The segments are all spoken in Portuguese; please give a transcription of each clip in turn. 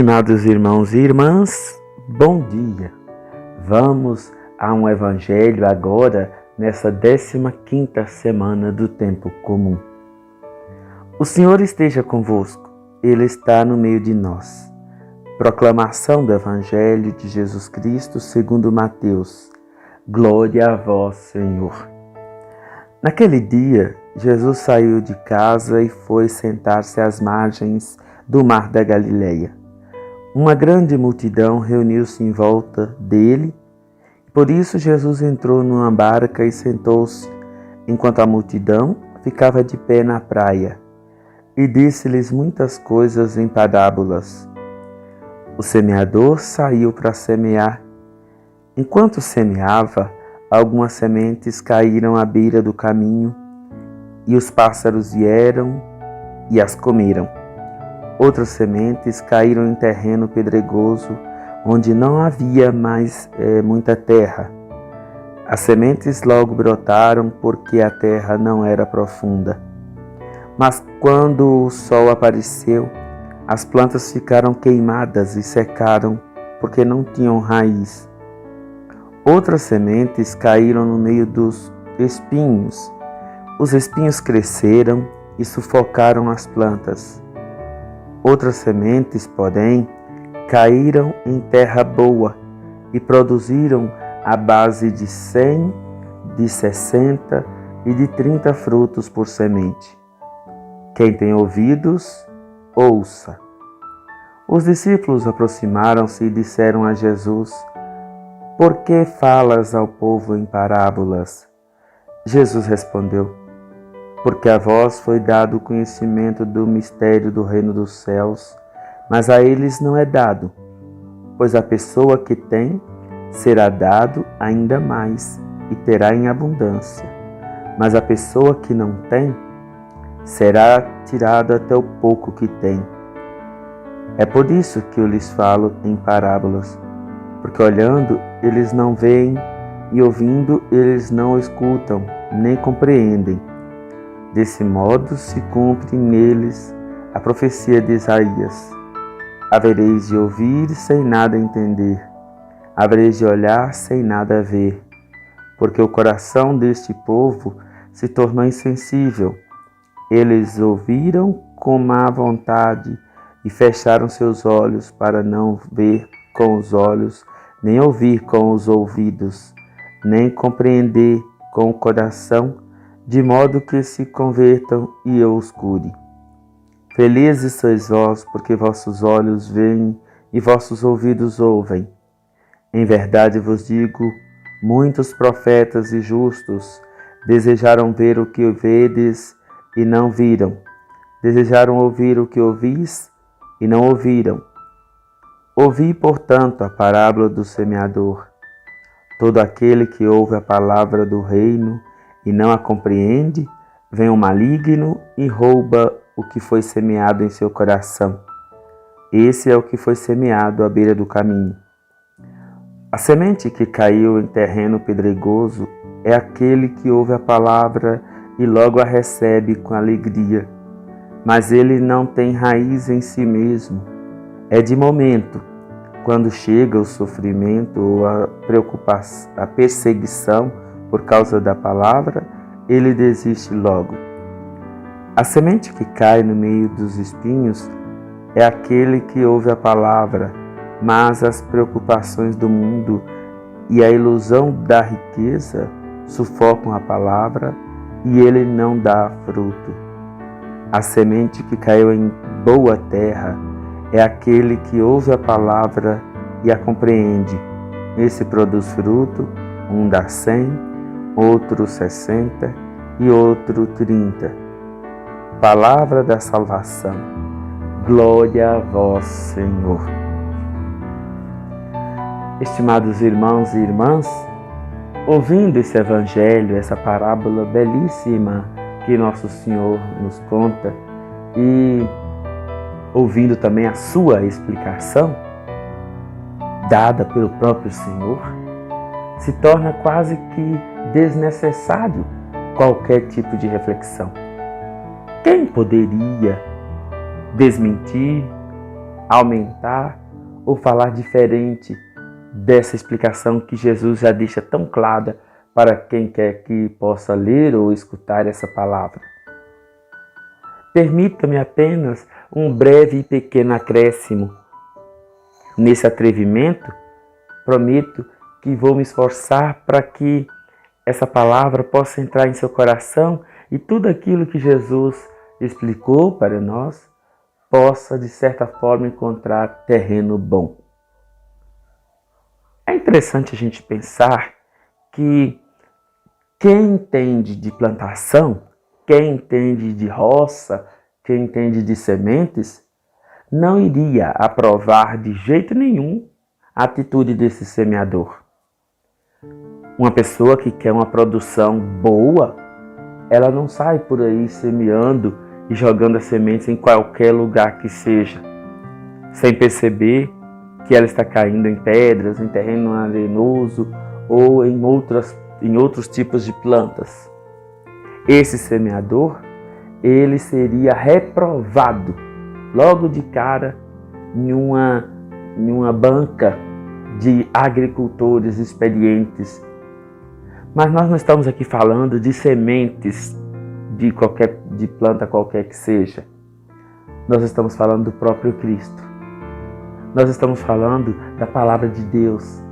Amados irmãos e irmãs, bom dia! Vamos a um evangelho agora nessa 15ª semana do tempo comum. O Senhor esteja convosco, Ele está no meio de nós. Proclamação do Evangelho de Jesus Cristo segundo Mateus. Glória a vós, Senhor. Naquele dia, Jesus saiu de casa e foi sentar-se às margens do mar da Galileia. Uma grande multidão reuniu-se em volta dele. Por isso Jesus entrou numa barca e sentou-se, enquanto a multidão ficava de pé na praia, e disse-lhes muitas coisas em parábolas. O semeador saiu para semear. Enquanto semeava, algumas sementes caíram à beira do caminho, e os pássaros vieram e as comeram. Outras sementes caíram em terreno pedregoso, onde não havia mais muita terra. As sementes logo brotaram, porque a terra não era profunda. Mas quando o sol apareceu, as plantas ficaram queimadas e secaram, porque não tinham raiz. Outras sementes caíram no meio dos espinhos. Os espinhos cresceram e sufocaram as plantas. Outras sementes, porém, caíram em terra boa e produziram à base de 100, de 60 e de 30 frutos por semente. Quem tem ouvidos, ouça. Os discípulos aproximaram-se e disseram a Jesus: Por que falas ao povo em parábolas? Jesus respondeu: Porque a vós foi dado o conhecimento do mistério do reino dos céus, mas a eles não é dado, pois a pessoa que tem será dado ainda mais e terá em abundância, mas a pessoa que não tem será tirada até o pouco que tem. É por isso que eu lhes falo em parábolas, porque olhando eles não veem e ouvindo eles não escutam, nem compreendem. Desse modo se cumpre neles a profecia de Isaías. Havereis de ouvir sem nada entender, havereis de olhar sem nada ver, porque o coração deste povo se tornou insensível. Eles ouviram com má vontade e fecharam seus olhos para não ver com os olhos, nem ouvir com os ouvidos, nem compreender com o coração, de modo que se convertam e eu os cure. Felizes sois vós, porque vossos olhos veem e vossos ouvidos ouvem. Em verdade vos digo, muitos profetas e justos desejaram ver o que vedes e não viram, desejaram ouvir o que ouvis e não ouviram. Ouvi, portanto, a parábola do semeador. Todo aquele que ouve a palavra do reino e não a compreende, vem o maligno e rouba o que foi semeado em seu coração. Esse é o que foi semeado à beira do caminho. A semente que caiu em terreno pedregoso é aquele que ouve a palavra e logo a recebe com alegria, mas ele não tem raiz em si mesmo. É de momento. Quando chega o sofrimento ou a preocupação, a perseguição por causa da palavra, ele desiste logo. A semente que cai no meio dos espinhos é aquele que ouve a palavra, mas as preocupações do mundo e a ilusão da riqueza sufocam a palavra e ele não dá fruto. A semente que caiu em boa terra é aquele que ouve a palavra e a compreende. Esse produz fruto, um dá 100, outro 60 e outro 30. Palavra da salvação. Glória a vós, Senhor. Estimados irmãos e irmãs, ouvindo esse evangelho, essa parábola belíssima que Nosso Senhor nos conta e ouvindo também a sua explicação, dada pelo próprio Senhor, se torna quase que desnecessário qualquer tipo de reflexão. Quem poderia desmentir aumentar ou falar diferente dessa explicação que Jesus já deixa tão clara para quem quer que possa ler ou escutar essa palavra. Permita-me apenas um breve e pequeno acréscimo. Nesse atrevimento, prometo que vou me esforçar para que essa palavra possa entrar em seu coração e tudo aquilo que Jesus explicou para nós possa, de certa forma, encontrar terreno bom. É interessante a gente pensar que quem entende de plantação, quem entende de roça, quem entende de sementes, não iria aprovar de jeito nenhum a atitude desse semeador. Uma pessoa que quer uma produção boa, ela não sai por aí semeando e jogando as sementes em qualquer lugar que seja, sem perceber que ela está caindo em pedras, em terreno arenoso ou em outros tipos de plantas. Esse semeador, ele seria reprovado logo de cara em uma banca de agricultores experientes. Mas nós não estamos aqui falando de sementes de planta qualquer que seja. Nós estamos falando do próprio Cristo. Nós estamos falando da palavra de Deus.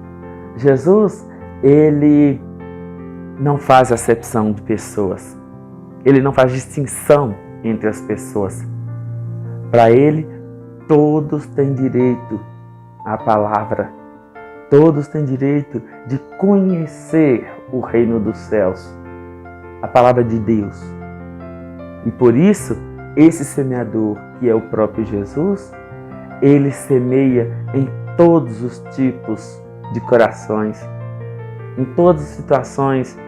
Jesus, ele não faz acepção de pessoas. Ele não faz distinção entre as pessoas. Para ele, todos têm direito à palavra. Todos têm direito de conhecer o reino dos céus, a palavra de Deus. E por isso, esse semeador, que é o próprio Jesus, ele semeia em todos os tipos de corações, em todas as situações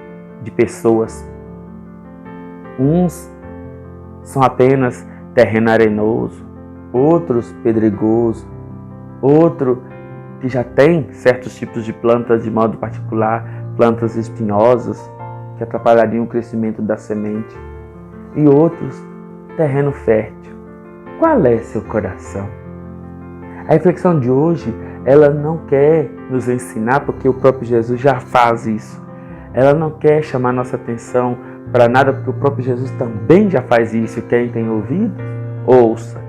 de pessoas. Uns são apenas terreno arenoso, outros pedregoso, outro que já tem certos tipos de plantas de modo particular, plantas espinhosas que atrapalhariam o crescimento da semente, e outros terreno fértil. Qual é seu coração? A reflexão de hoje, ela não quer nos ensinar, porque o próprio Jesus já faz isso. Ela não quer chamar nossa atenção para nada, porque o próprio Jesus também já faz isso. Quem tem ouvido, ouça.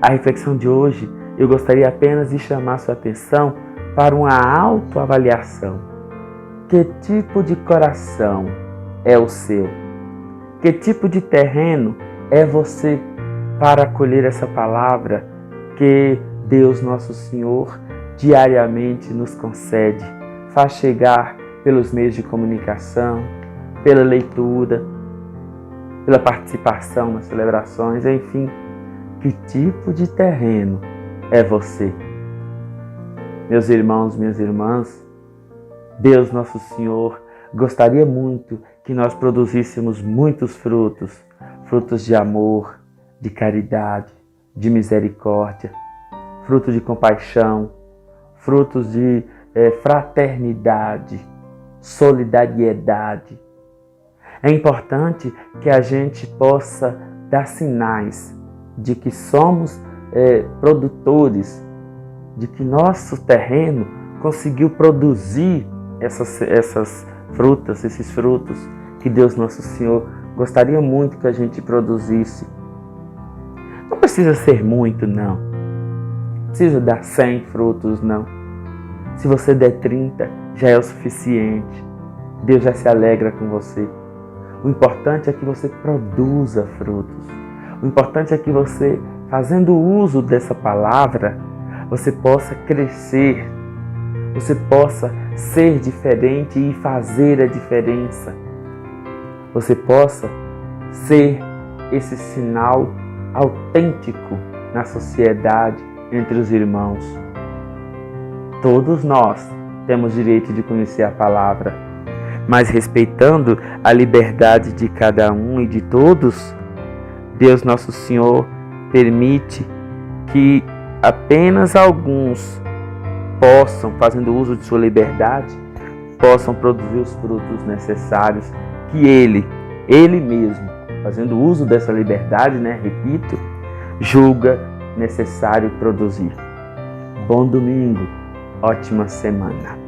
A reflexão de hoje, eu gostaria apenas de chamar sua atenção para uma autoavaliação. Que tipo de coração é o seu? Que tipo de terreno é você para acolher essa palavra que Deus Nosso Senhor diariamente nos concede? Faz chegar pelos meios de comunicação, pela leitura, pela participação nas celebrações, enfim. Que tipo de terreno é você? Meus irmãos, minhas irmãs, Deus Nosso Senhor gostaria muito que nós produzíssemos muitos frutos, frutos de amor, de caridade, de misericórdia, frutos de compaixão, frutos de fraternidade, solidariedade. É importante que a gente possa dar sinais de que somos produtores, de que nosso terreno conseguiu produzir essas frutas, esses frutos que Deus Nosso Senhor gostaria muito que a gente produzisse. Não precisa ser muito, não. Não precisa dar 100 frutos, não. Se você der 30, já é o suficiente. Deus já se alegra com você. O importante é que você produza frutos. O importante é que você, fazendo uso dessa palavra, você possa crescer, você possa ser diferente e fazer a diferença. Você possa ser esse sinal autêntico na sociedade, entre os irmãos. Todos nós temos direito de conhecer a palavra, mas respeitando a liberdade de cada um e de todos, Deus Nosso Senhor permite que apenas alguns possam, fazendo uso de sua liberdade, possam produzir os frutos necessários que Ele mesmo, fazendo uso dessa liberdade, repito, julga necessário produzir. Bom domingo, ótima semana.